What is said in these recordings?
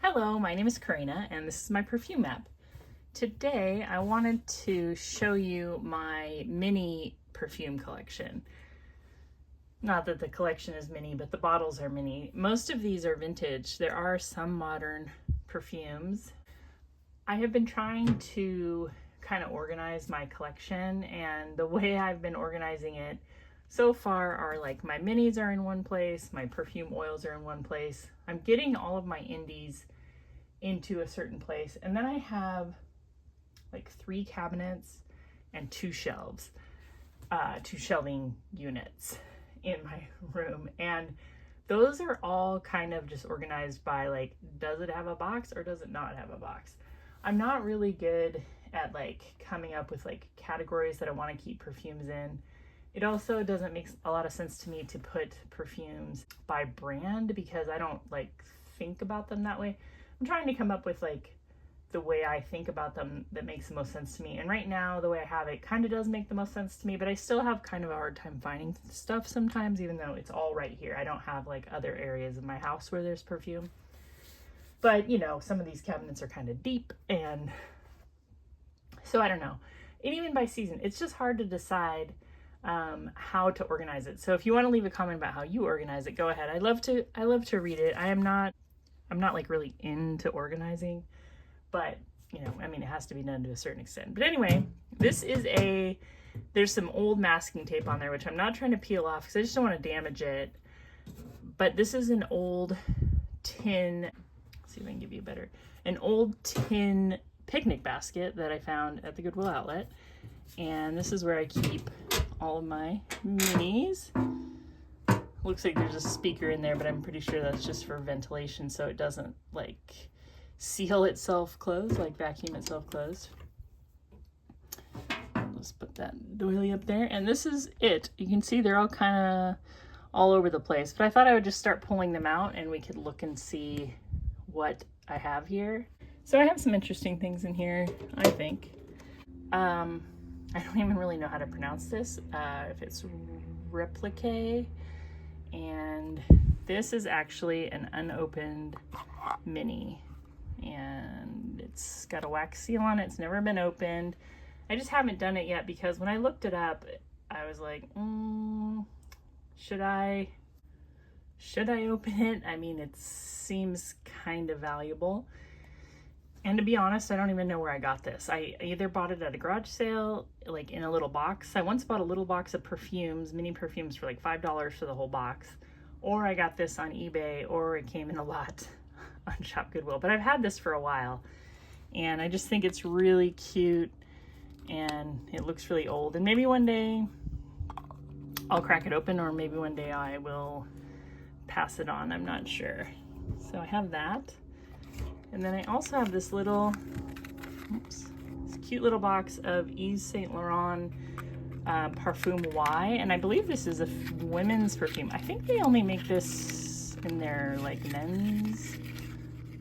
Hello, my name is Karina and this is my perfume map. Today I wanted to show you my mini perfume collection. Not that the collection is mini, but the bottles are mini. Most of these are vintage. There are some modern perfumes. I have been trying to kind of organize my collection, and the way I've been organizing it so far are like my minis are in one place, my perfume oils are in one place. I'm getting all of my indies into a certain place, and then I have like 3 cabinets and 2 shelves, 2 shelving units in my room, and those are all kind of just organized by like, does it have a box or does it not have a box? I'm not really good at like coming up with like categories that I want to keep perfumes in. It also doesn't make a lot of sense to me to put perfumes by brand because I don't like think about them that way. I'm trying to come up with like the way I think about them that makes the most sense to me. And right now, the way I have it kind of does make the most sense to me, but I still have kind of a hard time finding stuff sometimes, even though it's all right here. I don't have like other areas of my house where there's perfume. But you know, some of these cabinets are kind of deep, and so I don't know. And even by season, it's just hard to decide how to organize it. So if you want to leave a comment about how you organize it, go ahead. I love to read it. I'm not like really into organizing, but you know, I mean, it has to be done to a certain extent. But anyway, this is there's some old masking tape on there, which I'm not trying to peel off because I just don't want to damage it. But this is an old tin, let's see if I can give you an old tin picnic basket that I found at the Goodwill outlet. And this is where I keep all of my minis. Looks like there's a speaker in there, but I'm pretty sure that's just for ventilation so it doesn't like seal itself closed, like vacuum itself closed. Let's put that doily up there. And this is it. You can see they're all kind of all over the place, but I thought I would just start pulling them out and we could look and see what I have here. So I have some interesting things in here, I think. I don't even really know how to pronounce this. If it's Replique. And this is actually an unopened mini, and it's got a wax seal on it. It's never been opened. I just haven't done it yet because when I looked it up, I was like, should I open it? I mean, it seems kind of valuable. And to be honest, I don't even know where I got this. I either bought it at a garage sale, like in a little box. I once bought a little box of perfumes, mini perfumes for like $5 for the whole box. Or I got this on eBay, or it came in a lot on Shop Goodwill. But I've had this for a while, and I just think it's really cute, and it looks really old. And maybe one day I'll crack it open, or maybe one day I will pass it on. I'm not sure. So I have that. And then I also have this little, this cute little box of Yves Saint Laurent Perfume Y, and I believe this is a women's perfume. I think they only make this in their like men's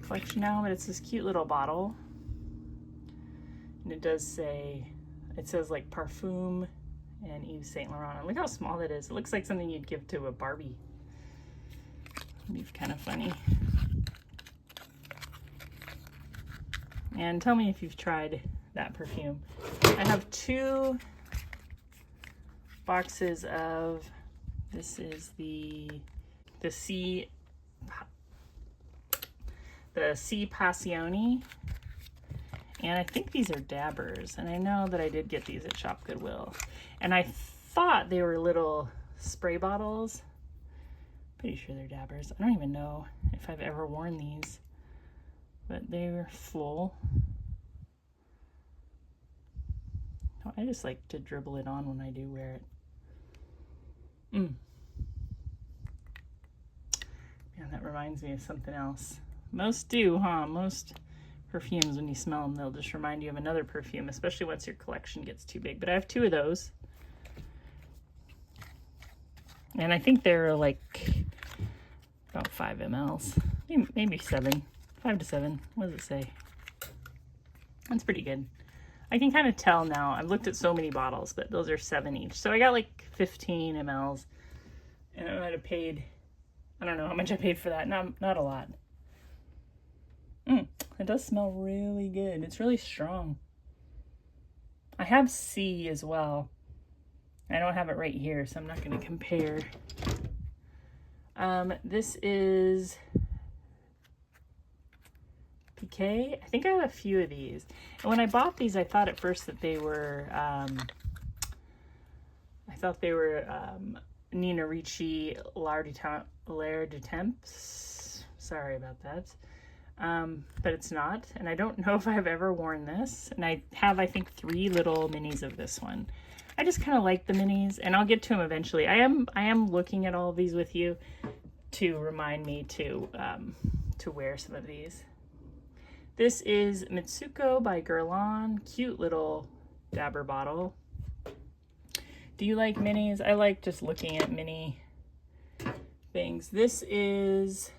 collection now, but it's this cute little bottle. And it does say, it says like Perfume and Yves Saint Laurent. And look how small that is. It looks like something you'd give to a Barbie. It'd be kind of funny. And tell me if you've tried that perfume. I have 2 boxes of, this is the C Passione. And I think these are dabbers. And I know that I did get these at Shop Goodwill. And I thought they were little spray bottles. Pretty sure they're dabbers. I don't even know if I've ever worn these, but they're full. I just like to dribble it on when I do wear it. Man, that reminds me of something else. Most do, huh? Most perfumes, when you smell them, they'll just remind you of another perfume, especially once your collection gets too big. But I have 2 of those. And I think they're like about 5 mLs. Maybe 7. 5 to 7. What does it say? That's pretty good. I can kind of tell now. I've looked at so many bottles, but those are 7 each. So I got like 15 mLs. And I might have paid, I don't know how much I paid for that. Not a lot. It does smell really good. It's really strong. I have C as well. I don't have it right here, so I'm not going to compare. This is Piqué. I think I have a few of these. And when I bought these, I thought at first that they were, Nina Ricci L'air du Temps. Sorry about that. But it's not. And I don't know if I've ever worn this. And I have, I think, 3 little minis of this one. I just kind of like the minis, and I'll get to them eventually. I am looking at all of these with you to remind me to wear some of these. This is Mitsuko by Guerlain. Cute little dabber bottle. Do you like minis? I like just looking at mini things. This is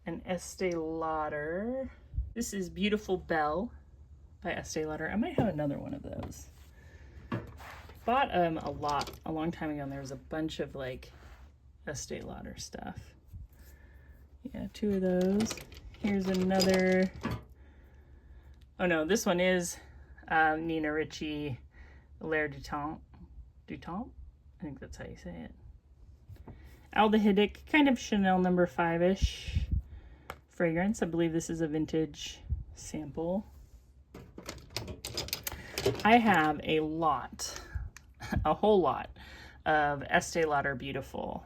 an Estee Lauder. This is Beautiful Belle by Estee Lauder. I might have another one of those. Bought a long time ago, and there was a bunch of like Estee Lauder stuff. Yeah, 2 of those. Here's another. Oh no, this one is Nina Ricci L'air du Temps. Du Temps? I think that's how you say it. Aldehydic, kind of Chanel No. 5-ish fragrance. I believe this is a vintage sample. I have a whole lot of Estee Lauder Beautiful.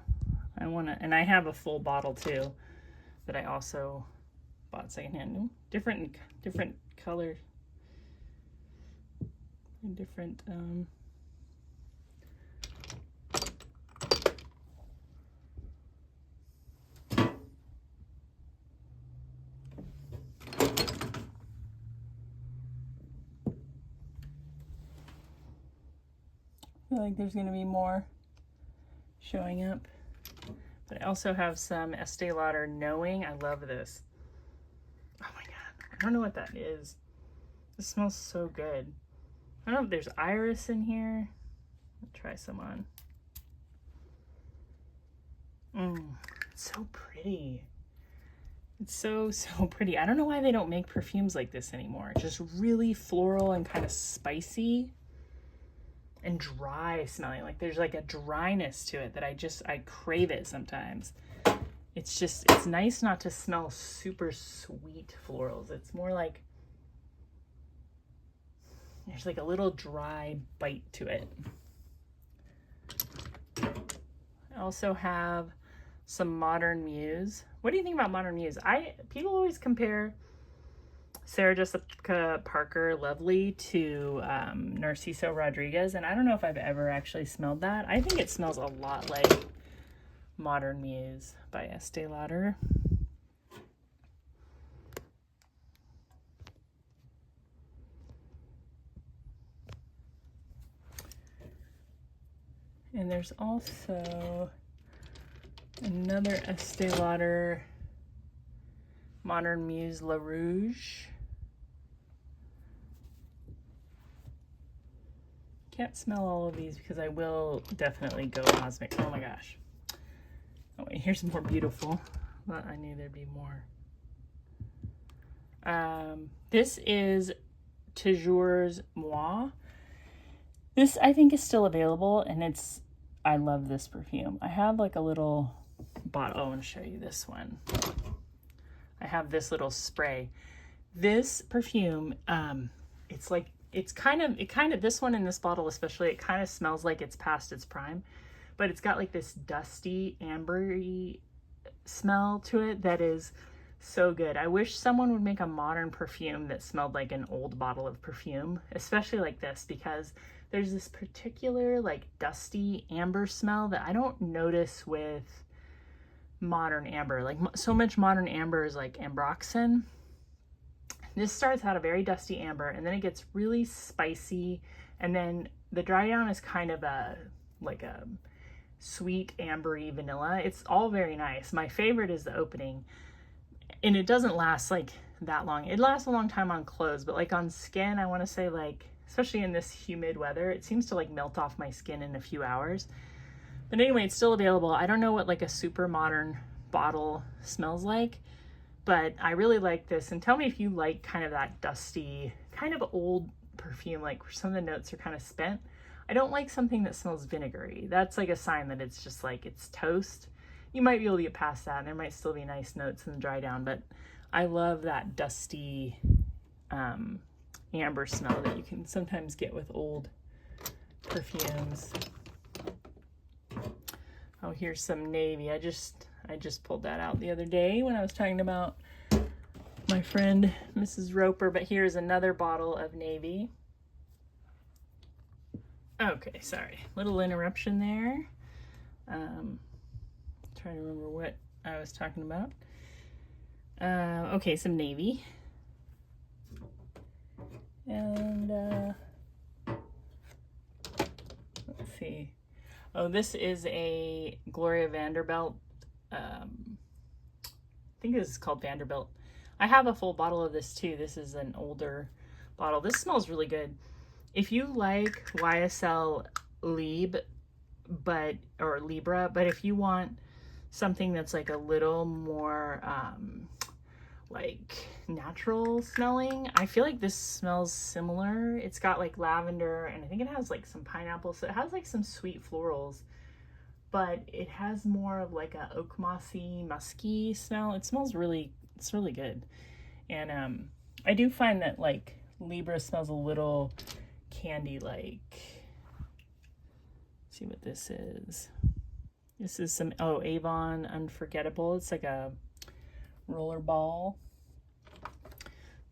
And I have a full bottle too that I also bought secondhand. Different colors. Different I feel like there's going to be more showing up. But I also have some Estee Lauder Knowing. I love this. Oh my god. I don't know what that is. This smells so good. I don't know if there's iris in here. I'll try some on. It's so pretty. It's so pretty. I don't know why they don't make perfumes like this anymore. It's just really floral and kind of spicy. And dry smelling. Like there's like a dryness to it that I crave it sometimes. It's nice not to smell super sweet florals. It's more like there's like a little dry bite to it. I also have some Modern Muse. What do you think about Modern Muse? People always compare Sarah Jessica Parker Lovely to Narciso Rodriguez, and I don't know if I've ever actually smelled that. I think it smells a lot like Modern Muse by Estee Lauder. And there's also another Estee Lauder Modern Muse La Rouge. Can't smell all of these because I will definitely go cosmic. Oh my gosh. Oh wait, here's more Beautiful. But I knew there'd be more. This is Toujours Moi. This I think is still available, and I love this perfume. I have like a little bottle. Oh, I want to show you this one. I have this little spray. This perfume, it's kind of this one in this bottle especially, it kind of smells like it's past its prime, but it's got like this dusty ambery smell to it that is so good. I wish someone would make a modern perfume that smelled like an old bottle of perfume, especially like this, because there's this particular like dusty amber smell that I don't notice with modern amber. Like so much modern amber is like ambroxan. This starts out a very dusty amber, and then it gets really spicy, and then the dry down is kind of a sweet ambery vanilla. It's all very nice. My favorite is the opening, and it doesn't last like that long. It lasts a long time on clothes, but like on skin, I want to say, like, especially in this humid weather, it seems to like melt off my skin in a few hours. But anyway, it's still available. I don't know what like a super modern bottle smells like, But I really like this, and tell me if you like kind of that dusty, kind of old perfume, like where some of the notes are kind of spent. I don't like something that smells vinegary. That's like a sign that it's just like it's toast. You might be able to get past that, and there might still be nice notes in the dry down, but I love that dusty amber smell that you can sometimes get with old perfumes. Oh, here's some navy. I just pulled that out the other day when I was talking about my friend Mrs. Roper, but here's another bottle of navy. Okay, sorry, little interruption there. Trying to remember what I was talking about. Okay, some navy. And let's see. Oh, this is a Gloria Vanderbilt. I think this is called Vanderbilt. I have a full bottle of this too. This is an older bottle. This smells really good. If you like YSL Libre, but if you want something that's like a little more like natural smelling, I feel like this smells similar. It's got like lavender, and I think it has like some pineapple, so it has like some sweet florals, but it has more of like a oak mossy, musky smell. It smells really, it's really good. And I do find that like Libre smells a little candy-like. Let's see what this is. This is some, oh, Avon Unforgettable. It's like a roller ball.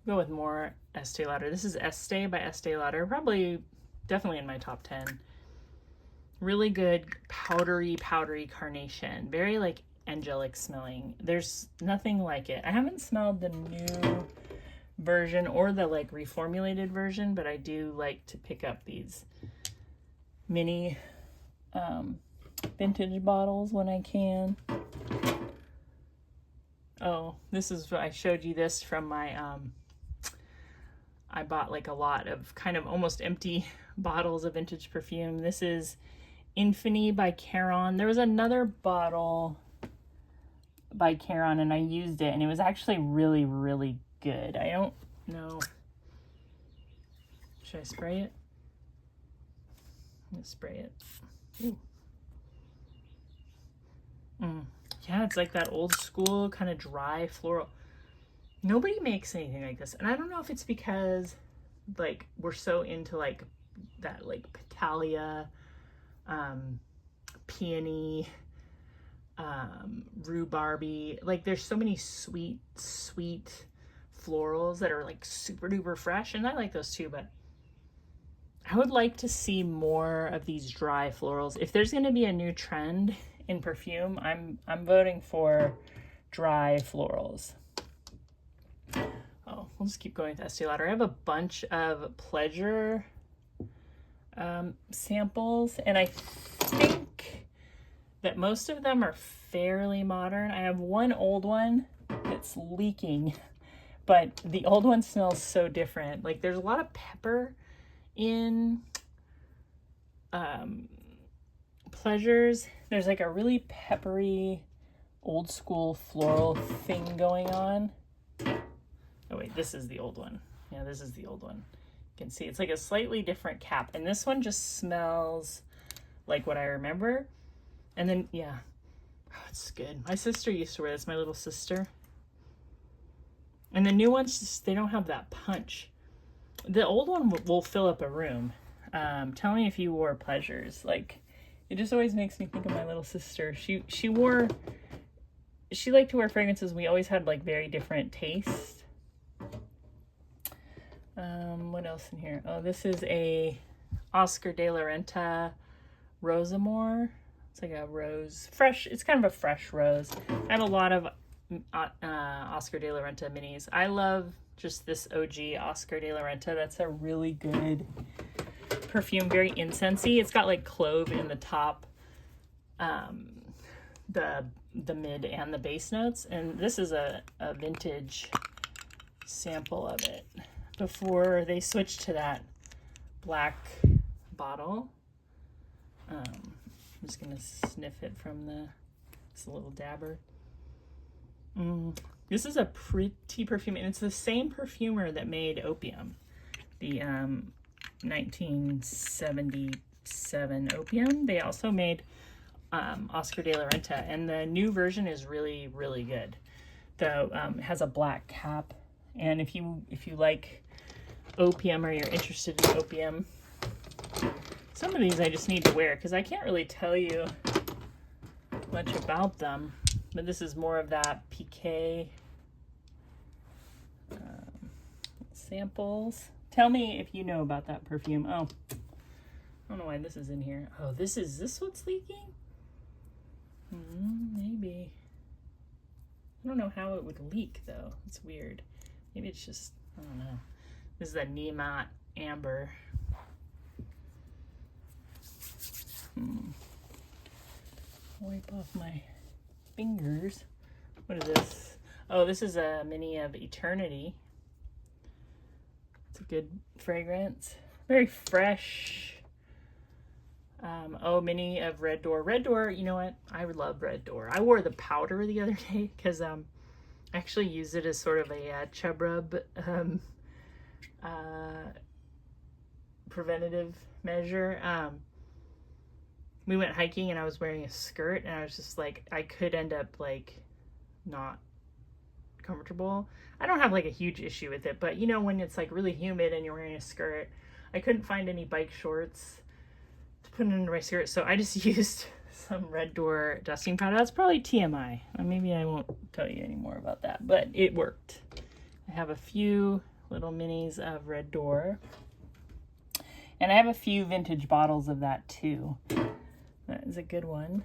Go with more Estee Lauder. This is Este by Estee Lauder. Probably, definitely in my top 10. Really good powdery carnation. Very like angelic smelling. There's nothing like it. I haven't smelled the new version or the like reformulated version, but I do like to pick up these mini vintage bottles when I can. Oh, this is, I showed you this from my I bought like a lot of kind of almost empty bottles of vintage perfume. This is Infini by Caron. There was another bottle by Caron and I used it and it was actually really, really good. I don't know. Should I spray it? I'm gonna spray it. Ooh. Yeah, it's like that old school kind of dry floral. Nobody makes anything like this. And I don't know if it's because like we're so into like that like Petalia, peony, rhubarby. Like there's so many sweet florals that are like super duper fresh, and I like those too, but I would like to see more of these dry florals. If there's going to be a new trend in perfume, I'm voting for dry florals. Oh, we'll just keep going with Estee Lauder. I have a bunch of Pleasure samples, and I think that most of them are fairly modern. I have one old one that's leaking, but the old one smells so different. Like there's a lot of pepper in Pleasures. There's like a really peppery old school floral thing going on. Oh wait, this is the old one. Yeah, this is the old one. You can see it's like a slightly different cap, and this one just smells like what I remember. And then yeah, oh, it's good. My sister used to wear this, my little sister. And the new ones just, they don't have that punch. The old one will fill up a room. Tell me if you wore Pleasures. Like, it just always makes me think of my little sister. She liked to wear fragrances. We always had like very different tastes. What else in here? Oh, this is a Oscar de la Renta Rosamore. It's like a rose, fresh. It's kind of a fresh rose. I have a lot of Oscar de la Renta minis. I love just this OG Oscar de la Renta. That's a really good perfume, very incensey. It's got like clove in the top, the mid and the base notes. And this is a vintage sample of it before they switched to that black bottle. I'm just gonna sniff it from this little dabber. This is a pretty perfume, and it's the same perfumer that made Opium, the 1977 Opium. They also made Oscar de la Renta, and the new version is really, really good. Though it has a black cap, and if you like Opium or you're interested in Opium, some of these I just need to wear because I can't really tell you much about them. But this is more of that piqué samples. Tell me if you know about that perfume. Oh, I don't know why this is in here. Oh, this what's leaking? Maybe. I don't know how it would leak though. It's weird. Maybe it's just, I don't know. This is a Niemat Amber. Wipe off my fingers. What is this? Oh, this is a mini of Eternity. It's a good fragrance. Very fresh. Oh, mini of Red Door. Red Door, you know what? I love Red Door. I wore the powder the other day because I actually used it as sort of a chub rub preventative measure. We went hiking and I was wearing a skirt and I was just like, I could end up like not comfortable. I don't have like a huge issue with it, but you know, when it's like really humid and you're wearing a skirt, I couldn't find any bike shorts to put under my skirt, so I just used some Red Door dusting powder. That's probably TMI. Maybe I won't tell you any more about that, but it worked. I have a few little minis of Red Door, and I have a few vintage bottles of that too. That is a good one.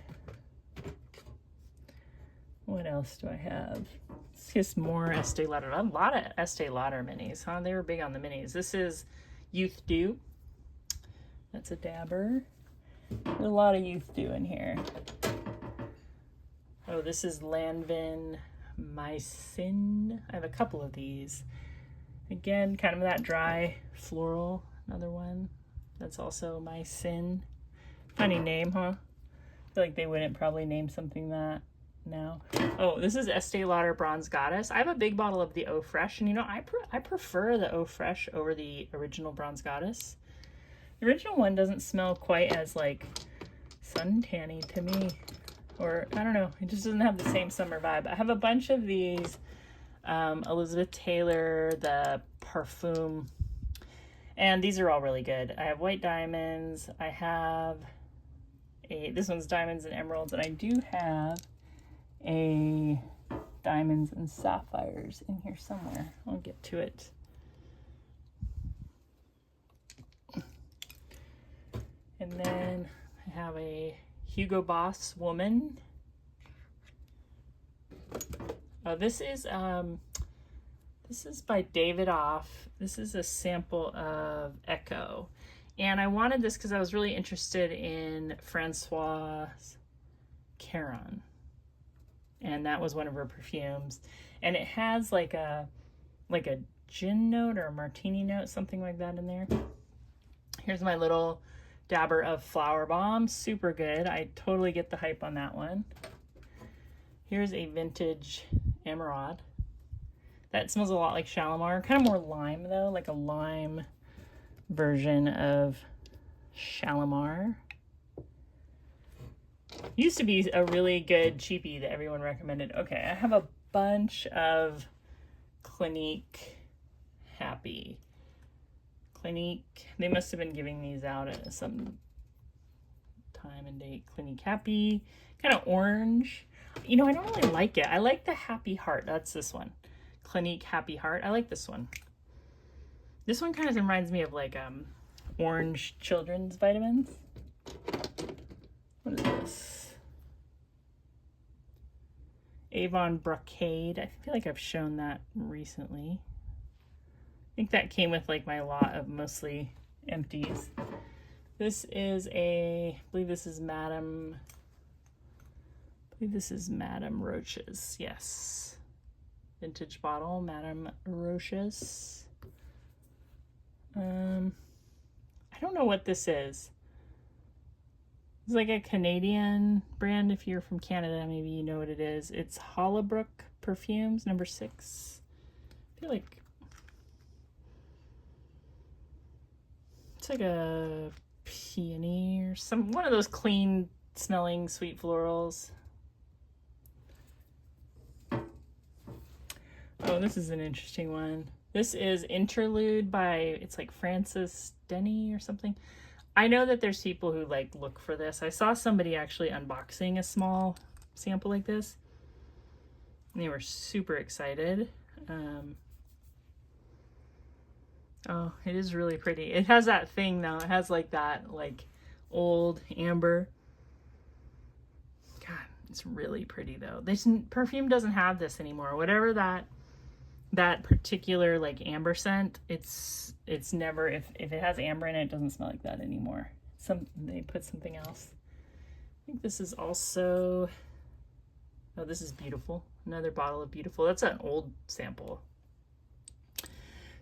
What else do I have? It's just more Estee Lauder. A lot of Estee Lauder minis, huh? They were big on the minis. This is Youth Dew. That's a dabber. There's a lot of Youth Dew in here. Oh, this is Lanvin Mycin. I have a couple of these. Again, kind of that dry floral. Another one. That's also Mycin. Funny name, huh? I feel like they wouldn't probably name something that now. Oh, this is Estee Lauder Bronze Goddess. I have a big bottle of the Eau Fraiche, and you know, I prefer the Eau Fraiche over the original Bronze Goddess. The original one doesn't smell quite as like suntanny to me, or I don't know, it just doesn't have the same summer vibe. I have a bunch of these Elizabeth Taylor, the Perfume, and these are all really good. I have White Diamonds. I have this one's Diamonds and Emeralds, and I do have a Diamonds and Sapphires in here somewhere. I'll get to it. And then I have a Hugo Boss Woman. Oh, this is by David Off. This is a sample of Echo. And I wanted this because I was really interested in Françoise Caron. And that was one of her perfumes. And it has like a gin note or a martini note, something like that in there. Here's my little dabber of Flower Bomb. Super good. I totally get the hype on that one. Here's a vintage Emerald. That smells a lot like Shalimar. Kind of more lime though, like a lime version of Shalimar. Used to be a really good cheapie that everyone recommended. Okay, I have a bunch of Clinique Happy. Clinique, they must have been giving these out at some time and date. Clinique Happy, kind of orange. You know, I don't really like it. I like the Happy Heart. That's this one. Clinique Happy Heart. I like this one. This one kind of reminds me of like orange children's vitamins. What is this? Avon Brocade. I feel like I've shown that recently. I think that came with like my lot of mostly empties. This is I believe this is Madame Roche's. Yes. Vintage bottle, Madame Roche's. I don't know what this is. It's like a Canadian brand. If you're from Canada, maybe you know what it is. It's Hollibrook Perfumes, number 6. I feel like it's like a peony or one of those clean smelling sweet florals. Oh, this is an interesting one. This is Interlude by, it's like Francis Denny or something. I know that there's people who like look for this. I saw somebody actually unboxing a small sample like this, and they were super excited. Oh, it is really pretty. It has that thing though. It has like that like old amber. God, it's really pretty though. This perfume doesn't have this anymore. Whatever that particular like amber scent, it's never, if it has amber in it, it doesn't smell like that anymore. They put something else. I think this is also, oh, this is Beautiful. Another bottle of Beautiful. That's an old sample.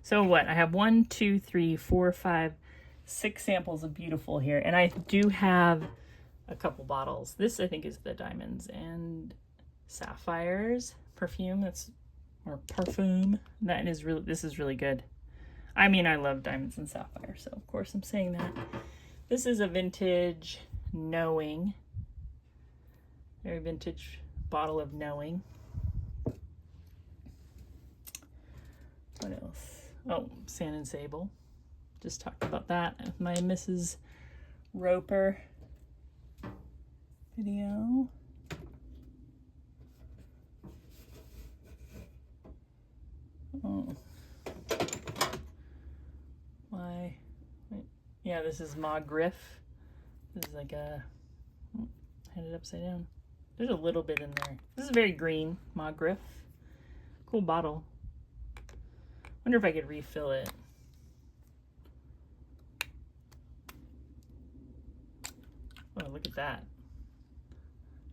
So what? I have 1, 2, 3, 4, 5, 6 samples of Beautiful here, and I do have a couple bottles. This I think is the Diamonds and Sapphires perfume. Or Perfume. That is really, this is really good. I mean, I love Diamonds and Sapphires, so of course I'm saying that. This is a vintage Knowing. Very vintage bottle of Knowing. What else? Oh, Sand and Sable. Just talked about that with my Mrs. Roper video. Oh. Why? Yeah, this is Ma Griff. This is like a, had it upside down. There's a little bit in there. This is very green, Ma Griff. Cool bottle. Wonder if I could refill it. Oh, look at that.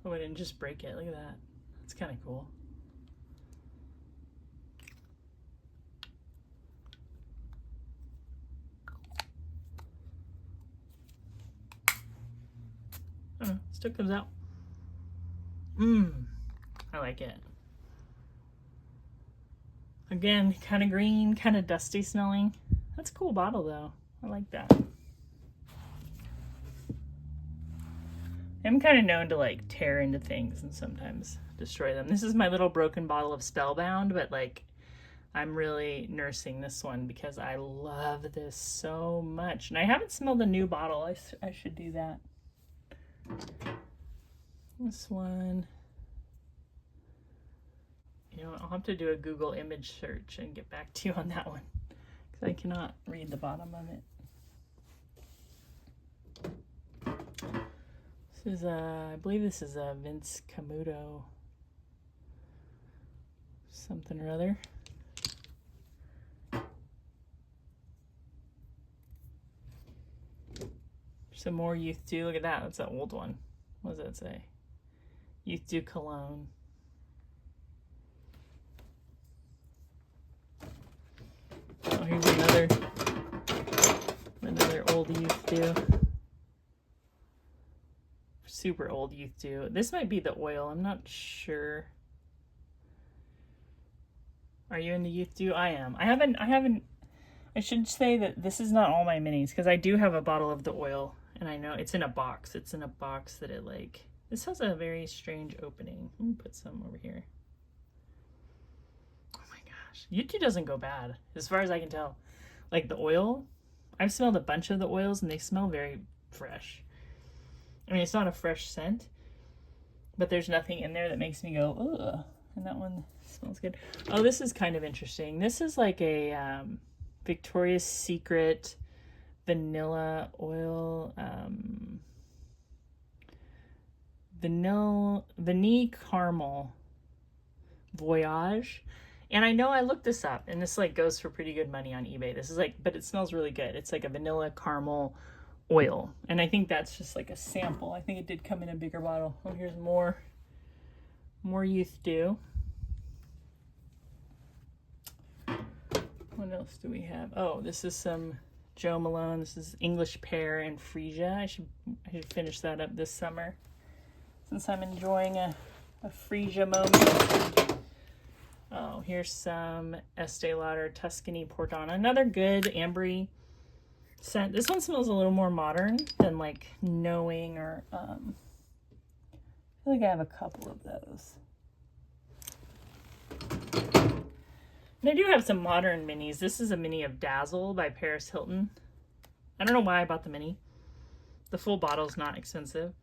Oh, I didn't just break it. Look at that. That's kind of cool. Oh, still comes out. I like it. Again, kind of green, kind of dusty smelling. That's a cool bottle though. I like that. I'm kind of known to like tear into things and sometimes destroy them. This is my little broken bottle of Spellbound, but like I'm really nursing this one because I love this so much. And I haven't smelled the new bottle. I should do that. This one, you know, I'll have to do a Google image search and get back to you on that one because I cannot read the bottom of it. This is I believe this is a Vince Camuto something or other. Some more Youth Dew. Look at that. That's an old one. What does that say? Youth Dew Cologne. Oh, here's another old Youth Dew. Super old Youth Dew. This might be the oil. I'm not sure. Are you into Youth Dew? I am. I should say that this is not all my minis because I do have a bottle of the oil. And I know it's in a box. It's in a box that it like, this has a very strange opening. Let me put some over here. Oh my gosh. Youth Dew doesn't go bad as far as I can tell. Like the oil, I've smelled a bunch of the oils and they smell very fresh. I mean, it's not a fresh scent, but there's nothing in there that makes me go, ugh. And that one smells good. Oh, this is kind of interesting. This is like a Victoria's Secret vanilla oil, vanille caramel voyage. And I know I looked this up and this like goes for pretty good money on eBay. This is like, but it smells really good. It's like a vanilla caramel oil. And I think that's just like a sample. I think it did come in a bigger bottle. Oh, here's more Youth Dew. What else do we have? Oh, this is some Jo Malone. This is English Pear and Freesia. I should finish that up this summer since I'm enjoying a Freesia moment. Oh, here's some Estee Lauder Tuscany Portana. Another good ambery scent. This one smells a little more modern than like Knowing or I feel like I have a couple of those. And I do have some modern minis. This is a mini of Dazzle by Paris Hilton. I don't know why I bought the mini. The full bottle's not expensive.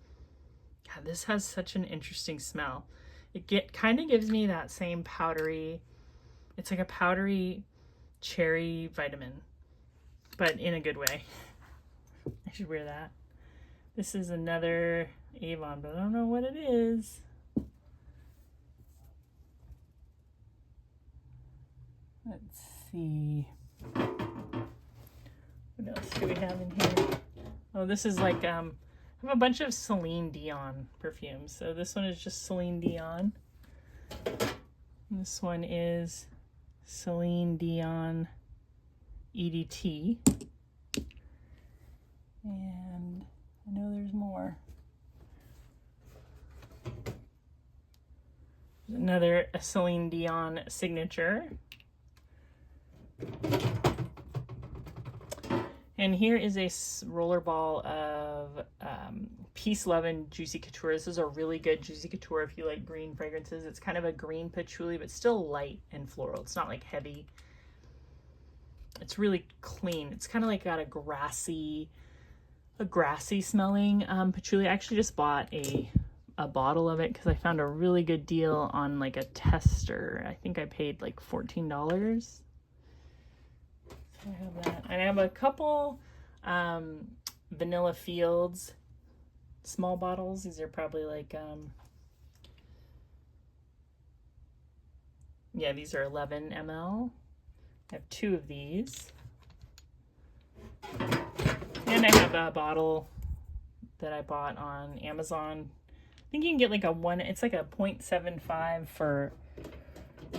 God, this has such an interesting smell. It kind of gives me that same powdery, it's like a powdery cherry vitamin, but in a good way. I should wear that. This is another Avon, but I don't know what it is. Let's see. What else do we have in here? Oh, this is like, I have a bunch of Celine Dion perfumes. So this one is just Celine Dion. And this one is Celine Dion EDT. And I know there's more. There's another Celine Dion signature. And here is a rollerball of Peace, Love, and Juicy Couture. This is a really good Juicy Couture if you like green fragrances. It's kind of a green patchouli, but still light and floral. It's not like heavy. It's really clean. It's kind of like got a grassy smelling patchouli. I actually just bought a bottle of it because I found a really good deal on like a tester. I think I paid like $14. I have that. And I have a couple Vanilla Fields small bottles. These are probably like, yeah, these are 11 ml. I have 2 of these. And I have a bottle that I bought on Amazon. I think you can get like it's like a 0.75 for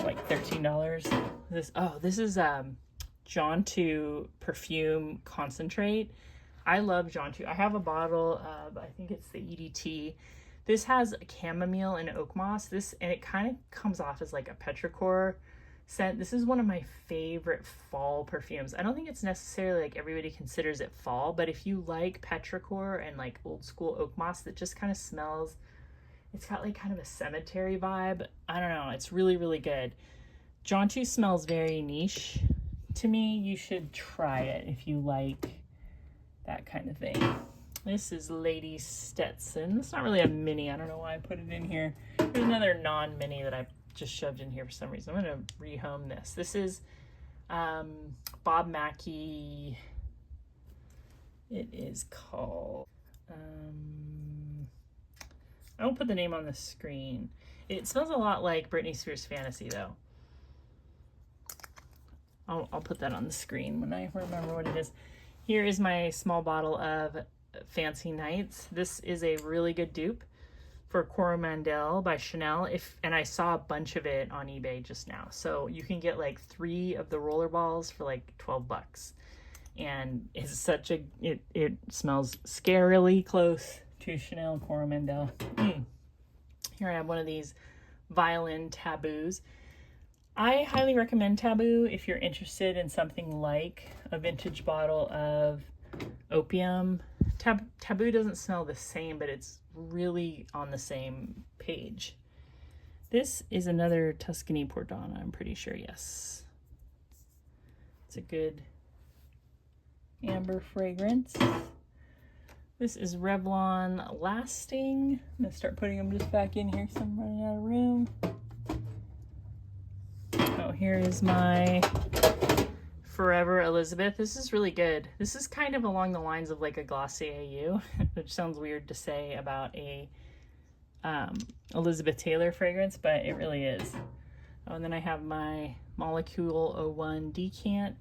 like $13. This is John 2 Perfume Concentrate. I love John 2. I have a bottle of, I think it's the EDT. This has chamomile and oak moss. And it kind of comes off as like a petrichor scent. This is one of my favorite fall perfumes. I don't think it's necessarily like everybody considers it fall, but if you like petrichor and like old school oak moss that just kind of smells, it's got like kind of a cemetery vibe. I don't know. It's really, really good. John 2 smells very niche to me. You should try it if you like that kind of thing. This is Lady Stetson. It's not really a mini. I don't know why I put it in here. There's another non-mini that I just shoved in here for some reason. I'm going to rehome this. This is Bob Mackie. It is called... I won't put the name on the screen. It smells a lot like Britney Spears Fantasy, though. I'll put that on the screen when I remember what it is. Here is my small bottle of Fancy Nights. This is a really good dupe for Coromandel by Chanel. And I saw a bunch of it on eBay just now. So you can get like 3 of the roller balls for like $12. And it's such a, it smells scarily close to Chanel Coromandel. Here I have one of these Violin Taboos. I highly recommend Taboo if you're interested in something like a vintage bottle of opium. Taboo doesn't smell the same, but it's really on the same page. This is another Tuscany Portana, I'm pretty sure, yes. It's a good amber fragrance. This is Revlon Lasting. I'm gonna start putting them just back in here because I'm running out of room. Oh, here is my Forever Elizabeth. This is really good. This is kind of along the lines of like a Glossier You, which sounds weird to say about a Elizabeth Taylor fragrance, but it really is. Oh, and then I have my Molecule 01 Decant.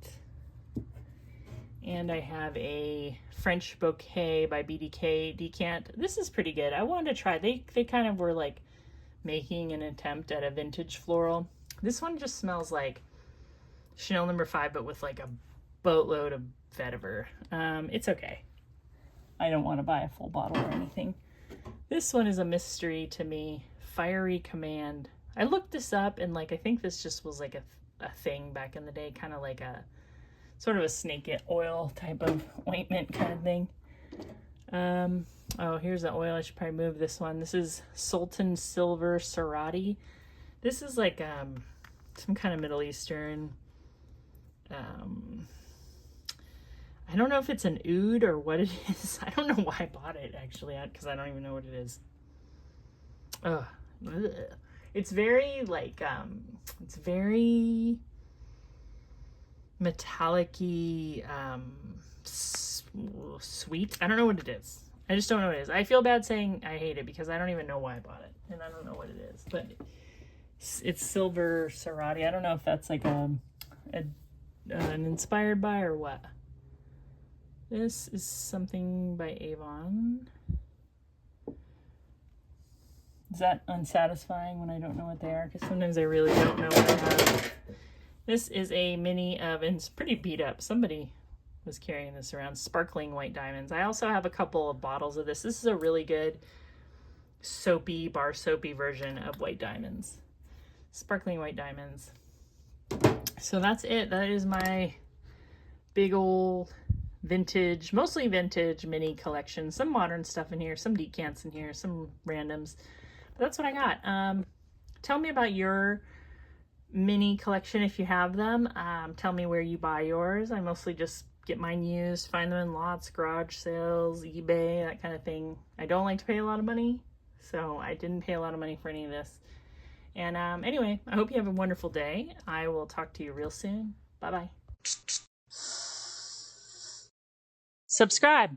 And I have a French Bouquet by BDK Decant. This is pretty good. I wanted to try. They kind of were like making an attempt at a vintage floral. This one just smells like Chanel No. 5, but with like a boatload of vetiver. It's okay. I don't want to buy a full bottle or anything. This one is a mystery to me. Fiery Command. I looked this up and like I think this just was like a thing back in the day, kind of like a sort of a snake oil type of ointment kind of thing. Oh, here's the oil. I should probably move this one. This is Sultan Silver Sarati. This is like some kind of Middle Eastern. I don't know if it's an oud or what it is. I don't know why I bought it actually, because I don't even know what it is. Ugh. It's very like it's very metallic-y, sweet. I don't know what it is. I just don't know what it is. I feel bad saying I hate it because I don't even know why I bought it, and I don't know what it is. But it's Silver Sarati. I don't know if that's like an inspired by or what. This is something by Avon. Is that unsatisfying when I don't know what they are? Because sometimes I really don't know what I have. This is a mini of, and it's pretty beat up. Somebody was carrying this around. Sparkling White Diamonds. I also have a couple of bottles of this. This is a really good soapy, bar soapy version of White Diamonds. Sparkling White Diamonds. So that's it. That is my big old vintage, mostly vintage mini collection. Some modern stuff in here, some decants in here, some randoms. But that's what I got. Tell me about your mini collection if you have them. Tell me where you buy yours. I mostly just get mine used, find them in lots, garage sales, eBay, that kind of thing. I don't like to pay a lot of money, so I didn't pay a lot of money for any of this. And anyway, I hope you have a wonderful day. I will talk to you real soon. Bye-bye. Subscribe.